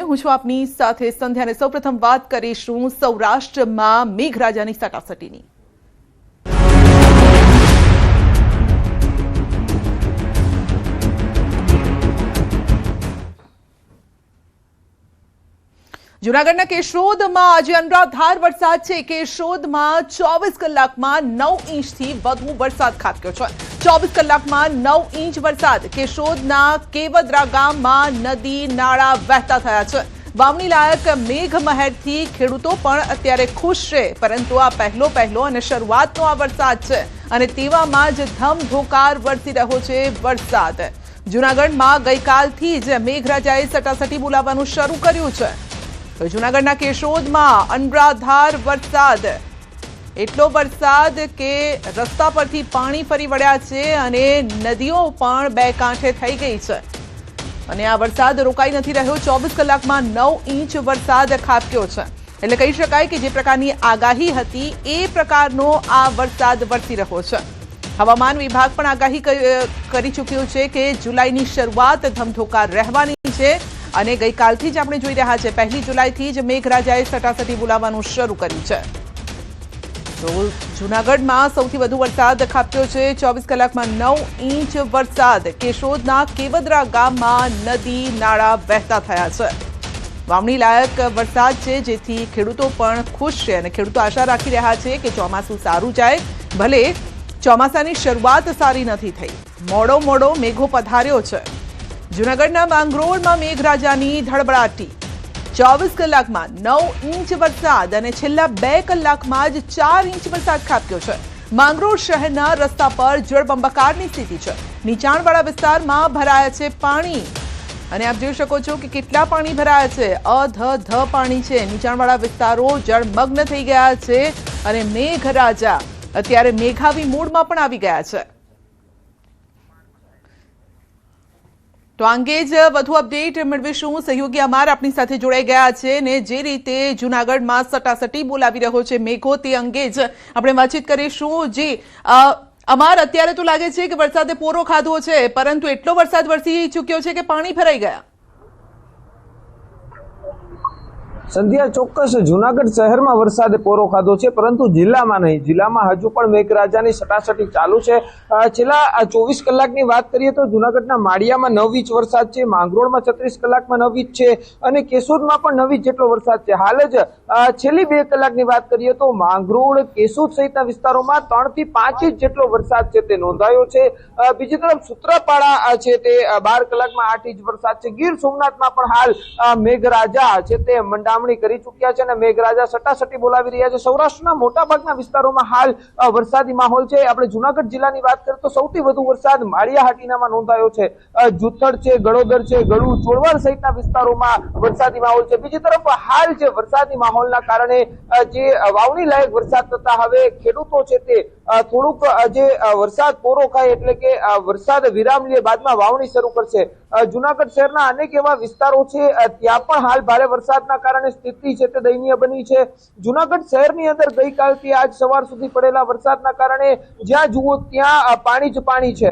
હું છું આપની સાથે સંધ્યા અને સૌપ્રથમ વાત કરીશું સૌરાષ્ટ્રમાં મેઘરાજાની સટાસટીની। જૂનાગઢના કેશોદમાં આજે અનરાધાર વરસાદ છે। કેશોદમાં 24 કલાકમાં 9 ઇંચથી વધુ વરસાદ ખાબક્યો છે। 24 કલાકમાં 9 ઇંચ વરસાદ। કેશોદના કેવદરા ગામમાં નદી નાળા વહેતા થયા છે। વાવણી લાયક મેઘમહેરથી ખેડૂતો પણ અત્યારે ખુશ છે, પરંતુ આ પહેલો અને શરૂઆતનો આ વરસાદ છે અને તેવામાં જ ધમધોકાર વરસી રહ્યો છે વરસાદ। જૂનાગઢમાં ગઈકાલથી જ મેઘરાજાએ સટાસટી બોલાવવાનું શરૂ કર્યું છે। જૂનાગઢના કેશોદમાં અનરાધાર વરસાદ, એટલો વરસાદ કે રસ્તા પરથી પાણી ફરી વળ્યા છે અને નદીઓ પણ બે કાંઠે થઈ ગઈ છે અને આ વરસાદ રોકાઈ નથી રહ્યો। 24 કલાકમાં 9 ઇંચ વરસાદ ખાબક્યો છે, એટલે કહી શકાય કે જે પ્રકારની આગાહી હતી એ પ્રકારનો આ વરસાદ વરસી રહ્યો છે। હવામાન વિભાગ પણ આગાહી કરી ચૂક્યું છે કે જુલાઈની શરૂઆત ધમધોકાર રહેવાની છે અને ગઈકાલથી જ આપણે જોઈ રહ્યા છે 1 જુલાઈથી જ મેઘરાજાએ સટાસટી બોલાવવાનું શરૂ કર્યું છે। તો જૂનાગઢમાં સૌથી વધુ વરસાદ ખાબક્યો છે। 24 કલાકમાં 9 ઇંચ વરસાદ। કેશોદના કેવદરા ગામમાં નદી નાળા વહેતા થયા છે। વાવણી લાયક વરસાદ છે, જેથી ખેડૂતો પણ ખુશ છે અને ખેડૂતો આશા રાખી રહ્યા છે કે ચોમાસું સારું જાય। ભલે ચોમાસાની શરૂઆત સારી નથી થઈ, મોડો મેઘો પધાર્યો છે। જૂનાગઢના માંગરોળમાં મેઘરાજાની ધડબડાટી। 24 કલાકમાં 9 ઇંચ વરસાદ અને છેલ્લા 2 કલાકમાં જ 4 ઇંચ વરસાદ ખાબક્યો છે। માંગરોળ શહેરના રસ્તા પર જળબંબાકારની સ્થિતિ છે। નીચાણવાળા વિસ્તારમાં ભરાયા છે પાણી અને આપ જોઈ શકો છો કે કેટલા પાણી ભરાયા છે। અધધ પાણી છે। નીચાણવાળા વિસ્તારો જળમગ્ન થઈ ગયા છે અને મેઘરાજા અત્યારે મેઘાવી મૂડમાં પણ આવી ગયા છે। તો આ અંગે જ વધુ અપડેટ મેળવીશું। સહયોગી અમાર આપણી સાથે જોડાઈ ગયા છે ને જે રીતે જૂનાગઢમાં સટાસટી બોલાવી રહ્યો છે મેઘો, તે અંગે જ આપણે વાતચીત કરીશું। જી અમાર, અત્યારે તો લાગે છે કે વરસાદે પોરો ખાધો છે, પરંતુ એટલો વરસાદ વરસી ચૂક્યો છે કે પાણી ભરાઈ ગયા। સંધ્યા, ચોક્કસ જૂનાગઢ શહેરમાં વરસાદે પોરો ખાધો છે, પરંતુ જિલ્લામાં નહીં। જિલ્લામાં હજુ પણ મેઘરાજાની સટાસટી ચાલુ છે। છેલ્લા 24 કલાકની વાત કરીએ તો જૂનાગઢના માળિયામાં 9 ઇંચ વરસાદ છે, માંગરોળમાં 36 કલાકમાં 9 ઇંચ છે અને કેશોદમાં પણ 9 ઇંચ જેટલો વરસાદ છે। હાલ જ છેલ્લી 2 કલાકની વાત કરીએ તો માંગરોળ, કેશોદ સહિતના વિસ્તારોમાં 3 થી 5 ઇંચ જેટલો વરસાદ છે તે નોંધાયો છે। બીજી તરફ સૂત્રાપાડા છે તે 12 કલાકમાં 8 ઇંચ વરસાદ છે। ગીર સોમનાથમાં પણ હાલ મેઘરાજા છે તે કરી ચૂક્યા છે અને મેઘરાજા સટાસટી બોલાવી રહ્યા છે। સૌરાષ્ટ્રના મોટાભાગના વિસ્તારોમાં હાલ વરસાદી માહોલ છે। આપણે જૂનાગઢ જિલ્લાની વાત કરીએ તો સૌથી વધુ વરસાદ માળિયા હાટીનામાં નોંધાયો છે। જુથડ છે, ગળોદર છે, ગળુ, ચોરવાડ સહિતના વિસ્તારોમાં વરસાદી માહોલ છે। બીજી તરફ હાલ જે વરસાદી માહોલના કારણે જે વાવણી લાયક વરસાદ થતા હવે ખેડૂતો છે તે થોડુંક જે વરસાદ પોરો ખાય એટલે કે વરસાદ વિરામ લે બાદમાં વાવણી શરૂ કરશે। જૂનાગઢ શહેરના અનેક એવા વિસ્તારો છે ત્યાં પણ હાલ ભારે વરસાદના કારણે સ્થિતિ છે તે દયનીય બની છે। જૂનાગઢ શહેરની અંદર ગઈકાલથી આજ સવાર સુધી પડેલા વરસાદના કારણે જ્યાં જુઓ ત્યાં પાણી જ પાણી છે।